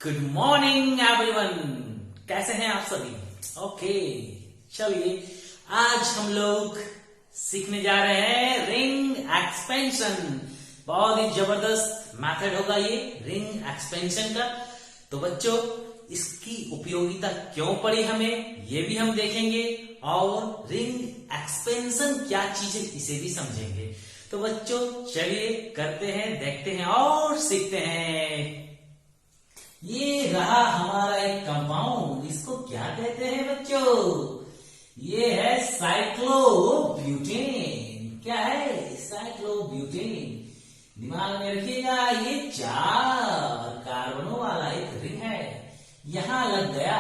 Good morning everyone. कैसे हैं आप सभी? ओके, चलिए आज हम लोग सीखने जा रहे हैं रिंग एक्सपेंशन। बहुत ही जबरदस्त मेथड होगा ये रिंग एक्सपेंशन का। तो बच्चों, इसकी उपयोगिता क्यों पड़ी हमें ये भी हम देखेंगे और रिंग एक्सपेंशन क्या चीज है इसे भी समझेंगे। तो बच्चों चलिए करते हैं, देखते हैं और सीखते हैं। ये रहा हमारा एक कंपाउंड, इसको क्या कहते हैं बच्चों? ये है साइक्लोब्यूटेन। क्या है? साइक्लोब्यूटेन। दिमाग में रखिएगा, ये 4 कार्बनों वाला एक रिंग है। यहां लग गया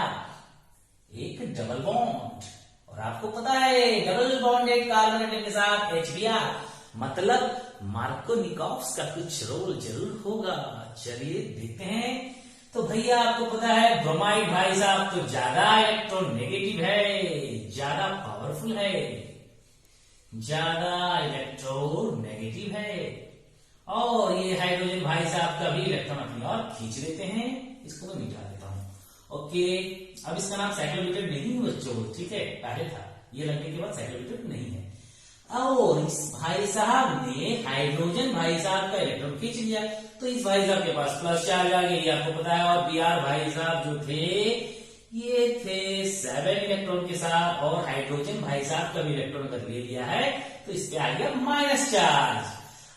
एक डबल बॉन्ड, और आपको पता है डबल बॉन्डेड कार्बन एटम के साथ HBr, मतलब मार्कोनिकॉव्स का कुछ रोल जरूर होगा। चलिए देखते हैं। तो भैया आपको पता है ब्रोमाइड भाई साहब तो ज्यादा इलेक्ट्रोनेगेटिव है, ज्यादा पावरफुल है, ज्यादा इलेक्ट्रोनेगेटिव है। और ये हाइड्रोजन भाई साहब का भी इलेक्ट्रॉन अपनी ओर खींच लेते हैं। इसको मैं मिटा देता हूं। ओके, अब इसका नाम साइक्लोब्यूटेन नहीं बच्चों, ठीक है, पहले था, ये लगने के बाद साइक्लोब्यूटेन नहीं है। और इस भाई साहब ने हाइड्रोजन भाई साहब का इलेक्ट्रॉन खींच लिया, तो इस भाई साहब के पास प्लस चार्ज आ गई, आपको पता है। और Br भाई साहब जो थे ये थे 7 इलेक्ट्रॉन के साथ, और हाइड्रोजन भाई साहब का भी इलेक्ट्रॉन अगर ले लिया है तो इस पे आ गया माइनस चार्ज।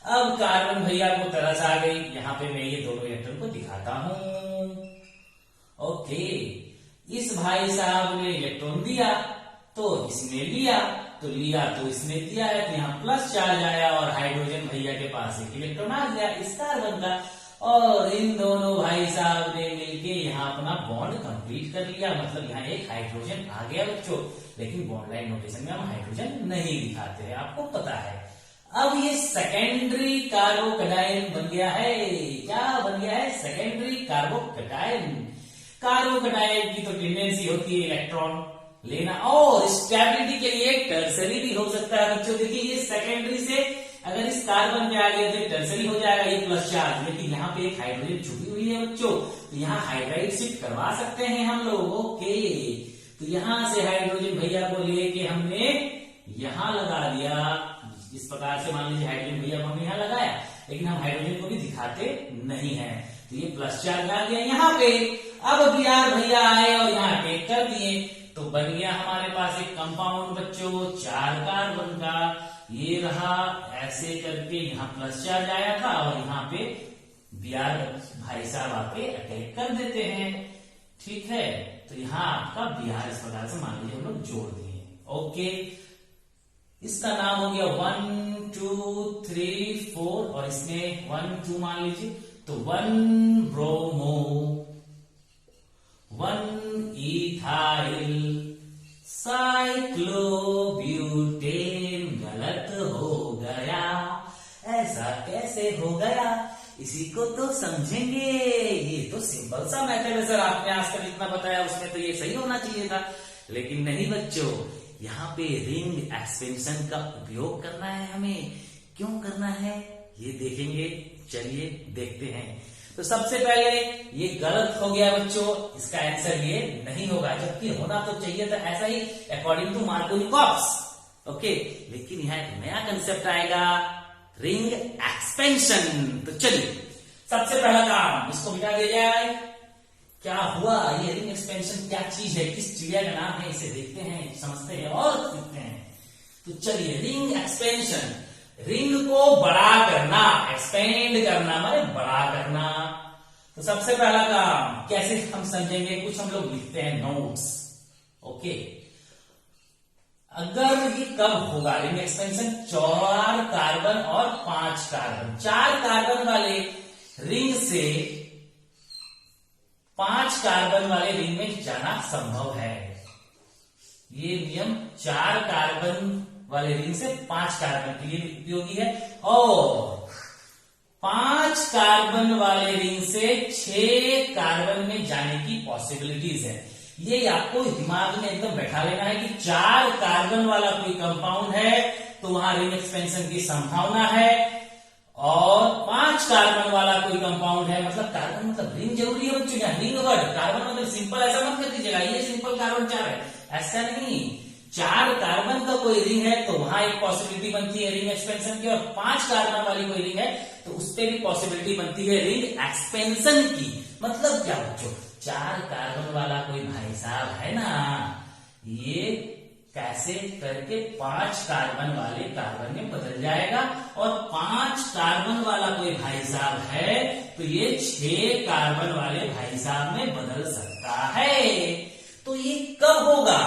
अब कार्बन भैया को तरस आ गई। यहां पे मैं ये दोनों इलेक्ट्रॉन को दिखाता हूं। ओके, इस भाई साहब ने इलेक्ट्रॉन दिया तो इसने लिया, तो लिया तो इसने दिया है, तो यहाँ प्लस चार्ज आया और हाइड्रोजन भैया के पास एक इलेक्ट्रॉन आ गया इस कार्बन का। और इन दोनों भाई साहब ने मिलके यहाँ अपना बॉन्ड कंप्लीट कर लिया, मतलब यहाँ एक हाइड्रोजन आ गया बच्चों। लेकिन बॉन्ड लाइन नोटेशन में हम हाइड्रोजन नहीं दिखाते हैं, आपको पता है। अब ये सेकेंडरी कार्बोकटायन बन गया है। क्या बन गया है? Secondary carbocation. कार्बोकटायन की तो टेंडेंसी होती है इलेक्ट्रॉन लेना, और स्टेबिलिटी के लिए टर्सरी भी हो सकता है बच्चों। देखिए ये सेकेंडरी से अगर इस कार्बन पे आ गया तो टर्सरी हो जाएगा, ये प्लस चार्ज। लेकिन यहाँ पे एक हाइड्रोजन छुपी हुई है बच्चों, तो यहाँ हाइड्राइड शिफ्ट करवा सकते हैं हम लोग। ओके, तो यहां से हाइड्रोजन भैया को लेके हमने यहां लगा दिया। इस प्रकार से मान लीजिए हाइड्रोजन भैया को हमने यहाँ लगाया, लेकिन हम हाइड्रोजन को भी दिखाते नहीं है। तो ये प्लस चार्ज आ गया यहाँ पे। अब Br भैया आए और यहाँ टेक कर दिए, तो बन गया हमारे पास एक कंपाउंड बच्चों 4 कार्बन का। ये रहा, ऐसे करके यहाँ प्लस चार्ज आया था और यहाँ पे Br भाई साहब आके अटैक कर देते हैं, ठीक है। तो यहाँ आपका Br इस प्रकार से मान लीजिए हम लोग जोड़ दिए। ओके, इसका नाम हो गया 1 2 3 4, और इसमें 1 2 मान लीजिए, तो 1 ब्रोमो 1 इथाइल साइक्लोब्यूटेन। गलत हो गया, ऐसा कैसे हो गया, इसी को तो समझेंगे। ये तो सिंपल सा मैथड है सर, आपने आज तक इतना बताया उसमें तो ये सही होना चाहिए था, लेकिन नहीं बच्चों। यहाँ पे रिंग एक्सपेंशन का उपयोग करना है हमें। क्यों करना है ये देखेंगे, चलिए देखते हैं। तो सबसे पहले ये गलत हो गया बच्चों, इसका आंसर ये नहीं होगा, जबकि होना तो चाहिए था ऐसा ही अकॉर्डिंग टू मार्कोनिकॉव्स। ओके, लेकिन यहाँ एक नया कंसेप्ट आएगा, रिंग एक्सपेंशन। तो चलिए सबसे पहला काम इसको मिटा दिया जाए। क्या हुआ? ये रिंग एक्सपेंशन क्या चीज है, किस चिड़िया का नाम है, इसे देखते हैं, समझते हैं और सीखते हैं। तो चलिए, रिंग एक्सपेंशन, रिंग को बड़ा करना, एक्सपेंड करना माने बड़ा करना। तो सबसे पहला काम कैसे हम समझेंगे, कुछ हम लोग लिखते हैं नोट्स। ओके, अगर ये कब होगा रिंग एक्सपेंशन? 4 कार्बन और 5 कार्बन। 4 कार्बन वाले रिंग से 5 कार्बन वाले रिंग में जाना संभव है। ये नियम 4 कार्बन वाले रिंग से 5 कार्बन के लिए उपयोगी है, और 5 कार्बन वाले रिंग से 6 कार्बन में जाने की पॉसिबिलिटीज है। ये आपको दिमाग में एकदम बैठा लेना है कि 4 कार्बन वाला कोई कंपाउंड है तो वहां रिंग एक्सपेंशन की संभावना है, और 5 कार्बन वाला कोई कंपाउंड है, मतलब कार्बन मतलब रिंग जरूरी है बच्चों, यहाँ रिंग वर्ड, कार्बन मतलब सिंपल ऐसा मत कर दीजिएगा ये सिंपल कार्बन 4 है, ऐसा नहीं। 4 कार्बन का कोई रिंग है तो वहां एक पॉसिबिलिटी बनती है रिंग एक्सपेंशन की, और 5 कार्बन वाली कोई रिंग है तो उस पर भी पॉसिबिलिटी बनती है रिंग एक्सपेंशन की। मतलब क्या बच्चों, 4 कार्बन वाला कोई भाई साहब है ना, ये कैसे करके 5 कार्बन वाले कार्बन में बदल जाएगा, और 5 कार्बन वाला कोई भाई साहब है तो ये 6 कार्बन वाले भाई साहब में बदल सकता है। तो ये कब होगा,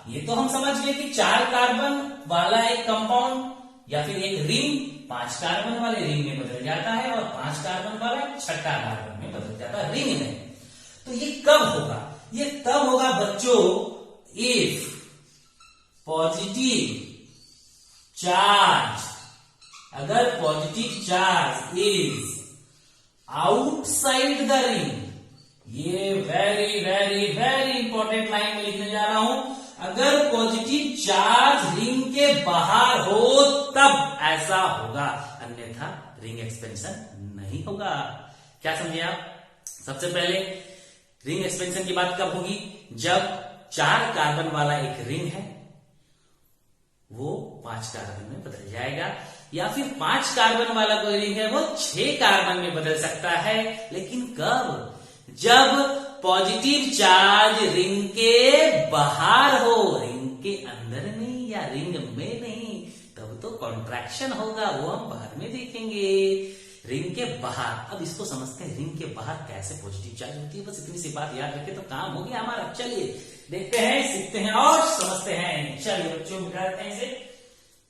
ये तो हम समझ गए कि 4 कार्बन वाला एक कंपाउंड या फिर एक रिंग 5 कार्बन वाले रिंग में बदल जाता है, और 5 कार्बन वाला 6ठा कार्बन में बदल जाता है रिंग में। तो ये कब होगा, ये तब होगा बच्चों इफ पॉजिटिव चार्ज, अगर positive charge is outside the ring, ये very very very important line में लिखने जा रहा हूं, अगर पॉजिटिव चार्ज रिंग के बाहर हो तब ऐसा होगा, अन्यथा रिंग एक्सपेंशन नहीं होगा। क्या समझे आप? सबसे पहले रिंग एक्सपेंशन की बात कब होगी, जब 4 कार्बन वाला एक रिंग है वो 5 कार्बन में बदल जाएगा, या फिर 5 कार्बन वाला कोई रिंग है वो 6 कार्बन में बदल सकता है। लेकिन कब, जब पॉजिटिव चार्ज रिंग के बाहर हो, रिंग के अंदर नहीं या रिंग में नहीं, तब तो कॉन्ट्रैक्शन होगा, वो हम बाद में देखेंगे। रिंग के बाहर, अब इसको समझते हैं रिंग के बाहर कैसे पॉजिटिव चार्ज होती है, बस इतनी सी बात याद रखें तो काम हो गया हमारा। चलिए देखते हैं, सीखते हैं और समझते हैं। चलिए बच्चों उतारते हैं इसे,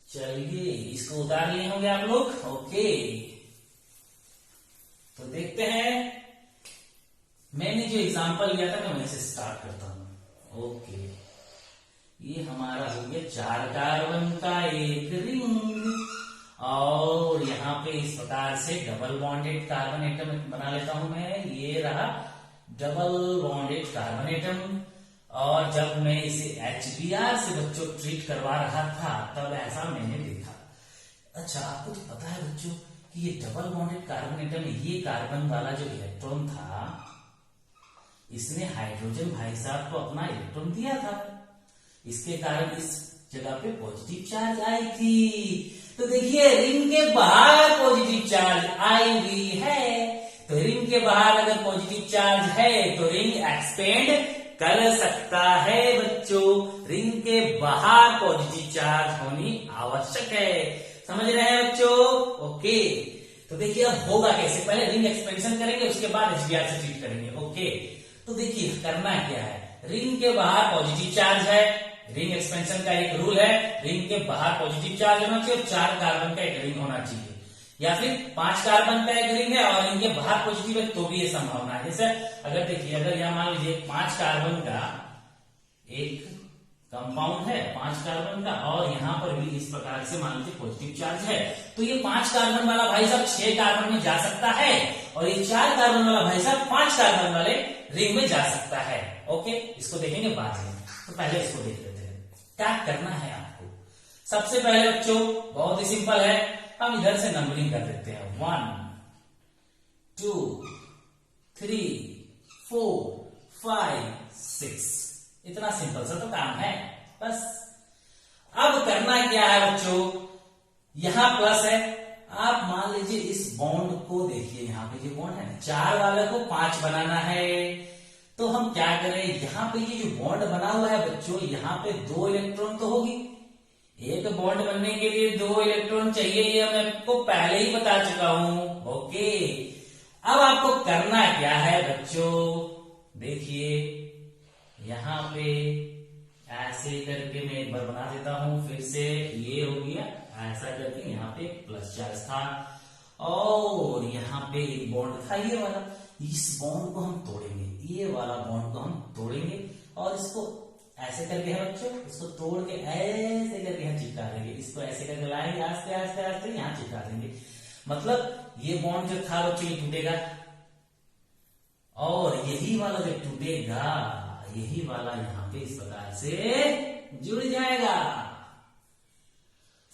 चलिए इसको उतार लिए होंगे आप लोग, ओके। तो देखते हैं, मैंने जो एग्जांपल लिया था मैं इसे स्टार्ट करता हूं। ओके, ये हमारा हो गया 4 कार्बन का एक रिंग, और यहाँ पे इस प्रकार से डबल बॉन्डेड कार्बन एटम बना लेता हूं मैं, ये रहा डबल बॉन्डेड कार्बन एटम। और जब मैं इसे HBr से बच्चों ट्रीट करवा रहा था तब ऐसा मैंने देखा। अच्छा, आपको तो पता है बच्चों कि ये डबल बॉन्डेड कार्बन एटम, ये कार्बन वाला जो इलेक्ट्रॉन था इसने हाइड्रोजन भाई साहब को अपना इलेक्ट्रॉन दिया था, इसके कारण इस जगह पे पॉजिटिव चार्ज आई थी। तो देखिए रिंग के बाहर पॉजिटिव चार्ज आई हुई है, तो रिंग के बाहर अगर पॉजिटिव चार्ज है तो रिंग एक्सपेंड कर सकता है बच्चों, रिंग के बाहर पॉजिटिव चार्ज होनी आवश्यक है। समझ रहे हैं बच्चों? ओके, तो देखिए अब होगा कैसे, पहले रिंग एक्सपेंशन करेंगे उसके बाद HBr से ट्रीट करेंगे। ओके, तो देखिए करना क्या है, रिंग के बाहर पॉजिटिव चार्ज है, रिंग एक्सपेंशन का एक रूल है, रिंग के बाहर पॉजिटिव चार्ज होना चाहिए, 4 कार्बन का एक रिंग होना चाहिए, या फिर 5 कार्बन का एक रिंग है और इनके बाहर पॉजिटिव है तो भी ये संभावना है। जैसे अगर देखिए, अगर यह मान लीजिए 5 कार्बन का एक कंपाउंड है 5 कार्बन का, और यहां पर भी इस प्रकार से मान लीजिए पॉजिटिव चार्ज है, तो ये 5 कार्बन वाला भाई साहब 6 कार्बन में जा सकता है, और ये 4 कार्बन वाला भाई साहब 5 कार्बन वाले रिंग में जा सकता है। ओके, इसको देखेंगे बाद में, तो पहले इसको देख लेते हैं। क्या करना है आपको, सबसे पहले बच्चों बहुत ही सिंपल है, हम इधर से नंबरिंग कर देते हैं, 1 2 3 4 5 6, इतना सिंपल सा तो काम है बस। अब करना क्या है बच्चों, यहां प्लस है, आप मान लीजिए इस बॉन्ड को देखिए, यहां पे जो बॉन्ड है 4 वाले को 5 बनाना है, तो हम क्या करें, यहां पे ये जो बॉन्ड बना हुआ है बच्चों, यहां पे 2 इलेक्ट्रॉन तो होगी, एक बॉन्ड बनने के लिए 2 इलेक्ट्रॉन चाहिए, ये मैं आपको पहले ही बता चुका हूं। ओके, अब आपको करना क्या है बच्चों, देखिए यहां पे ऐसे करके मैं एक बार बना देता हूं, फिर से ये हो गया ऐसा करके, यहाँ पे प्लस चार्ज था और यहाँ पे एक बॉन्ड था ये वाला, इस बॉन्ड को हम तोड़ेंगे, ये वाला बॉन्ड को हम तोड़ेंगे और इसको ऐसे करके है बच्चों, इसको तोड़ के ऐसे करके हम चिपका देंगे, इसको ऐसे करके लाएंगे आस्ते आस्ते आस्ते यहाँ चिपका देंगे। मतलब ये बॉन्ड जो था बच्चों ये टूटेगा, और यही वाला जो टूटेगा यही वाला यहाँ पे इस प्रकार से जुड़ जाएगा।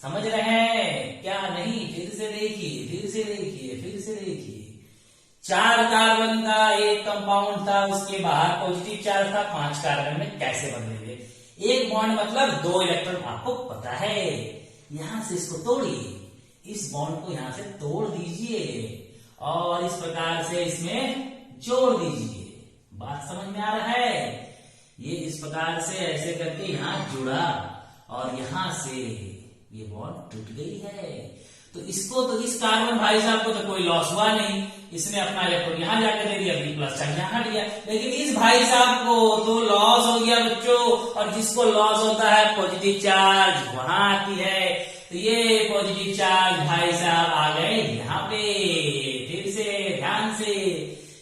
समझ रहे हैं क्या? नहीं, फिर से देखिए, फिर से देखिए, फिर से देखिए। 4 कार्बन का एक कंपाउंड था, उसके बाहर पॉजिटिव चार्ज था, 5 कार्बन में कैसे बदलेंगे? एक बॉन्ड मतलब 2 इलेक्ट्रॉन, आपको पता है। यहां से इसको तोड़िए, इस बॉन्ड को यहां से तोड़ दीजिए और इस प्रकार से इसमें जोड़ दीजिए। बात समझ में आ रहा है? ये इस प्रकार से ऐसे करके यहां जुड़ा और यहां से ये बॉन्ड टूट गई है। तो इसको तो इस कार्बन भाई साहब को तो कोई लॉस हुआ नहीं, इसने अपना इलेक्ट्रॉन यहां जाकर दे दिया, बी प्लस चार्ज यहां दिया। लेकिन इस भाई साहब को तो लॉस हो गया बच्चों, और जिसको लॉस होता है पॉजिटिव चार्ज वहां आती है। तो ये पॉजिटिव चार्ज भाई साहब आ गए यहाँ पे। फिर से ध्यान से,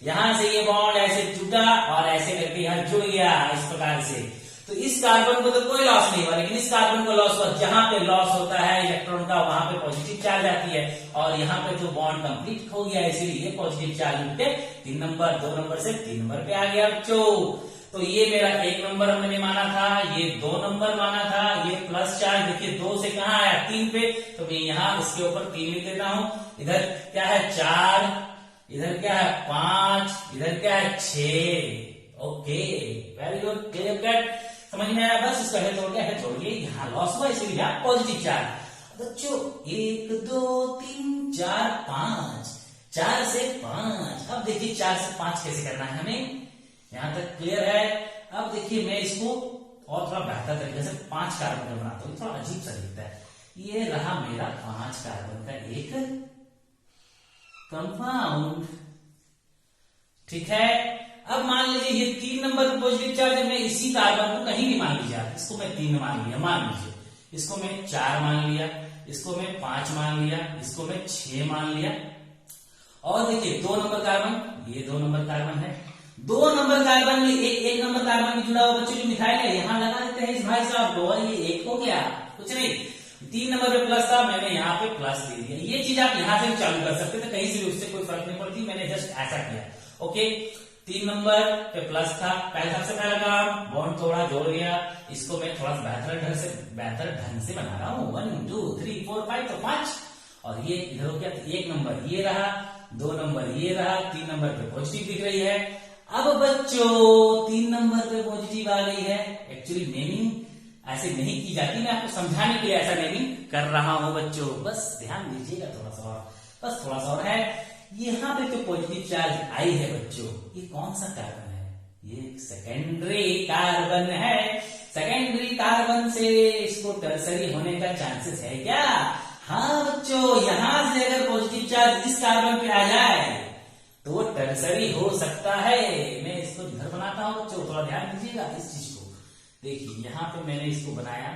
यहां से ये बॉन्ड ऐसे टूटा और ऐसे करके यहां जुड़ गया इस प्रकार से। तो इस कार्बन को तो कोई लॉस नहीं हुआ, लेकिन इस कार्बन को लॉस हुआ। जहां पे लॉस होता है इलेक्ट्रॉन का वहां पे पॉजिटिव चार्ज आती है, और यहाँ पे तो बॉन्ड कंप्लीट हो गया, इसीलिए पॉजिटिव चार्ज उठ के 3 नंबर, 2 नंबर से 3 नंबर पे आ गया बच्चों। तो ये मेरा 1 नंबर हमने माना था, ये 2 नंबर माना था, ये प्लस चार्ज देखिए 2 से कहां आया 3 पे, तो मैं यहाँ इसके ऊपर 3 लिख देता हूं। इधर क्या है 4, इधर क्या है 5, इधर क्या है 6। Okay, very good, clear cut, समझ में आया? बस इसका है जोड़ के जोड़िए, यहाँ लॉस हुआ इसीलिए यहाँ पॉजिटिव चार्ज। बच्चों 1 2 3 4 5, 4 से 5। अब देखिए 4 से 5 कैसे करना है हमें, यहां तक क्लियर है? अब देखिए मैं इसको और थोड़ा बेहतर तरीके से 5 कार्बन का बनाता हूं, थोड़ा अजीब सा दिखता है। ये रहा मेरा 5 कार्बन का एक कंपाउंड, ठीक है। अब मान लीजिए ये 3 नंबर पॉजिटिव चार्ज है, मैं इसी कार्बन को कहीं भी मान लीजिए आप, इसको मैं 3 मान लिया, मान लीजिए, इसको मैं 4 मान लिया, इसको मैं 5 मान लिया, इसको मैं 6 मान लिया। और देखिए 2 नंबर कार्बन, ये 2 नंबर कार्बन है, 2 नंबर कार्बन में एक नंबर कार्बन में जुड़ा हुआ बच्चों जो मिथाइल है, यहां लगा देते हैं इस भाई साहब को, और ये 1 हो गया, कुछ नहीं। 3 नंबर पे प्लस था, मैंने यहाँ पे प्लस दे दिया। ये चीज आप यहां से भी चालू कर सकते थे, कहीं से भी, उससे कोई फर्क नहीं पड़ती, मैंने जस्ट ऐसा किया। ओके, 3 नंबर पे प्लस था, सबसे पहला काम बॉन्ड थोड़ा जोड़ गया, इसको मैं थोड़ा बेहतर ढंग से बना रहा हूँ। 1 2 3 4 5, तो 5, और ये इधर हो गया। तो 1 नंबर ये रहा, 2 नंबर ये रहा, 3 नंबर पे पॉजिटिव दिख रही है। अब बच्चों 3 नंबर पे पॉजिटिव आ गई है। एक्चुअली नेमिंग ऐसे नहीं की जाती, मैं आपको समझाने के लिए ऐसा नेमिंग कर रहा हूं बच्चों, बस ध्यान दीजिएगा थोड़ा सा और, बस थोड़ा सा और है। यहाँ पे तो पॉजिटिव चार्ज आई है बच्चों, ये कौन सा कार्बन है? ये सेकेंडरी कार्बन है। सेकेंडरी कार्बन से इसको टर्सरी होने का चांसेस है क्या? हाँ बच्चों, यहां से अगर पॉजिटिव चार्ज इस कार्बन पे आ जाए तो वो टर्सरी हो सकता है। मैं इसको इधर बनाता हूं बच्चों, थोड़ा ध्यान दीजिएगा इस चीज को। देखिए यहाँ पे मैंने इसको बनाया,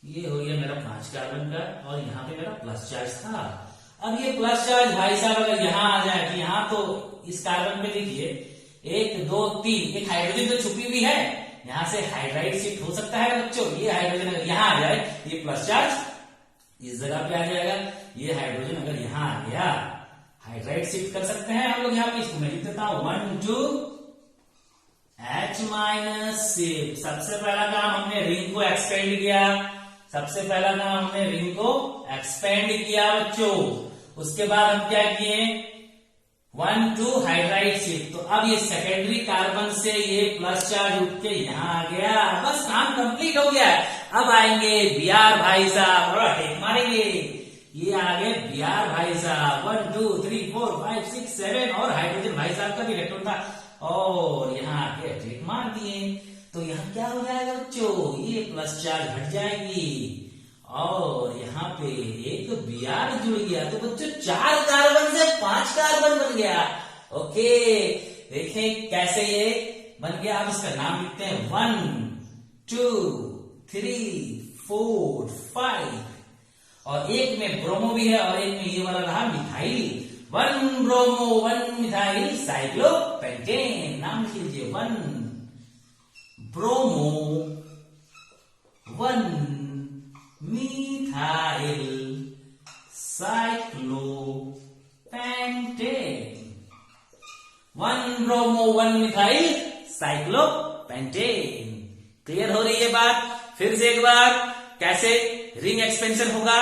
ये हो गया मेरा 5 कार्बन का, और यहाँ पे मेरा प्लस चार्ज था। अब ये प्लस चार्ज भाई साहब अगर यहाँ आ जाए, तो यहाँ तो इस कार्बन पे देखिए 1 2 3, एक हाइड्रोजन तो छुपी हुई है, यहाँ से हाइड्राइड शिफ्ट हो सकता है बच्चों। ये हाइड्रोजन अगर यहाँ आ जाए, ये प्लस चार्ज इस जगह पे आ जाएगा, ये हाइड्रोजन अगर यहाँ आ गया, हाइड्राइड शिफ्ट कर सकते हैं हम लोग यहाँ पे। इसको मैं लिख देता हूं 1 2 H माइनस शिफ्ट। सबसे पहला काम हमने रिंग को एक्सपेंड किया, सबसे पहला काम हमने रिंग को एक्सपेंड किया बच्चों। उसके बाद हम क्या किए 1 2 हाइड्राइड शिफ्ट। तो अब ये सेकेंडरी कार्बन से ये प्लस चार्ज उठ के यहाँ आ गया, बस काम कंप्लीट हो गया। अब आएंगे Br भाई साहब, और टेक मारेंगे, ये आगे Br भाई साहब 1 2 3 4 5 6 7, और हाइड्रोजन भाई साहब का भी इलेक्ट्रॉन था, और यहाँ आके टिक मार दिए। तो यहाँ क्या हो जाएगा बच्चों, ये प्लस चार्ज हट जाएगी, और यहाँ पे एक Br जुड़ गया। तो बच्चों 4 कार्बन से 5 कार्बन बन गया। ओके, देखें कैसे ये बन गया। अब इसका नाम लिखते हैं 1 2 3 4 5, और एक में ब्रोमो भी है, और एक में ये वाला रहा मिथाइल। 1 bromo 1 methyl cyclopentane. नाम लिख लीजिए 1 bromo 1 methyl cyclopentane. 1 bromo 1 methyl cyclopentane. Clear हो रही है बात? फिर से एक बार कैसे रिंग एक्सपेंशन होगा।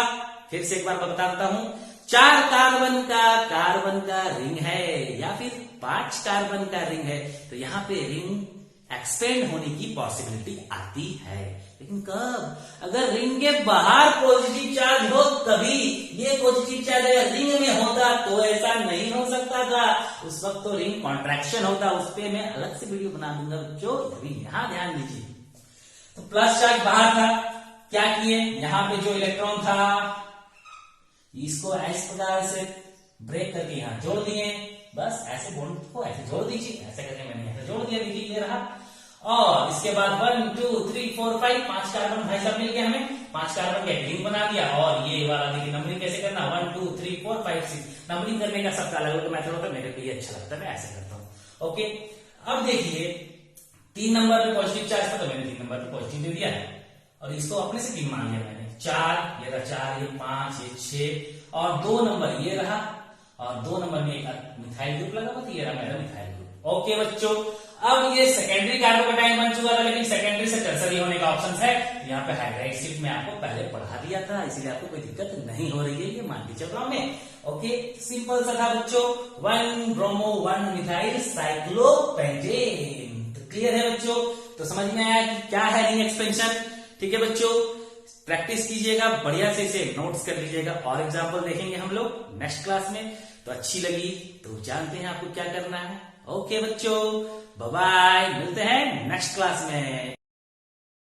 फिर से एक बार बता देता हूं, 4 कार्बन का रिंग है या फिर 5 कार्बन का रिंग है, तो यहां पे रिंग एक्सपेंड होने की पॉसिबिलिटी आती है। लेकिन कब? अगर रिंग के बाहर पॉजिटिव चार्ज हो तभी। ये पॉजिटिव चार्ज अगर रिंग में होता तो ऐसा नहीं हो सकता था, उस वक्त तो रिंग कॉन्ट्रैक्शन होता। उस पर मैं अलग से वीडियो बना दूंगा बच्चों, अभी यहां ध्यान दीजिए। तो प्लस चार्ज बाहर था, क्या किए, यहां पे जो इलेक्ट्रॉन था इसको इस प्रकार से ब्रेक करके यहां जोड़ दिए। बस ऐसे बॉन्ड को ऐसे जोड़ दीजिए, ऐसे करके मैंने ऐसे जोड़ दिया, देखिए ये रहा। और इसके बाद 1 2 3 4 5 5 कार्बन भाई साहब मिल गया हमें, 5 कार्बन का एक रिंग बना दिया। और ये वाला देखिए नंबरिंग कैसे करना, 1 2 3 4 5 6 नंबरिंग करने का सबका अलग अलग मेथड होता है, मेरे को ये अच्छा लगता है, मैं ऐसे करता हूं। ओके, अब देखिए 3 नंबर पे पॉजिटिव चार्ज था तो मैंने 3 नंबर पे पॉजिटिव दे दिया है, और इसको अपने से 3 मान लिया मैंने। 4 ये रहा, 4 ये 5 ये 6 और 2 नंबर ये रहा, और 2 नंबर में एक मिथाइल ग्रुप लगा हुआ, तो ये रहा मेरा मिथाइल ग्रुप। ओके बच्चों, अब ये सेकेंडरी कार्बोकेटाइन बन चुका था, लेकिन सेकेंडरी से टर्सरी होने का ऑप्शन है। यहाँ पे हाइड्राइड शिफ्ट में आपको पहले पढ़ा दिया था, इसलिए आपको कोई दिक्कत नहीं हो रही है, ये मान के चल रहा हूं मैं। ओके, सिंपल सा था बच्चों, 1 ब्रोमो 1 मिथाइल साइक्लोपेंटेन। तो क्लियर है बच्चों? तो समझ में आया कि क्या है रिंग एक्सपेंशन। ठीक है बच्चों, प्रैक्टिस कीजिएगा, बढ़िया से इसे नोट्स कर लीजिएगा, और एग्जाम्पल देखेंगे हम लोग नेक्स्ट क्लास में। तो अच्छी लगी तो जानते हैं आपको क्या करना है। ओके बच्चों, बाय बाय, मिलते हैं नेक्स्ट क्लास में।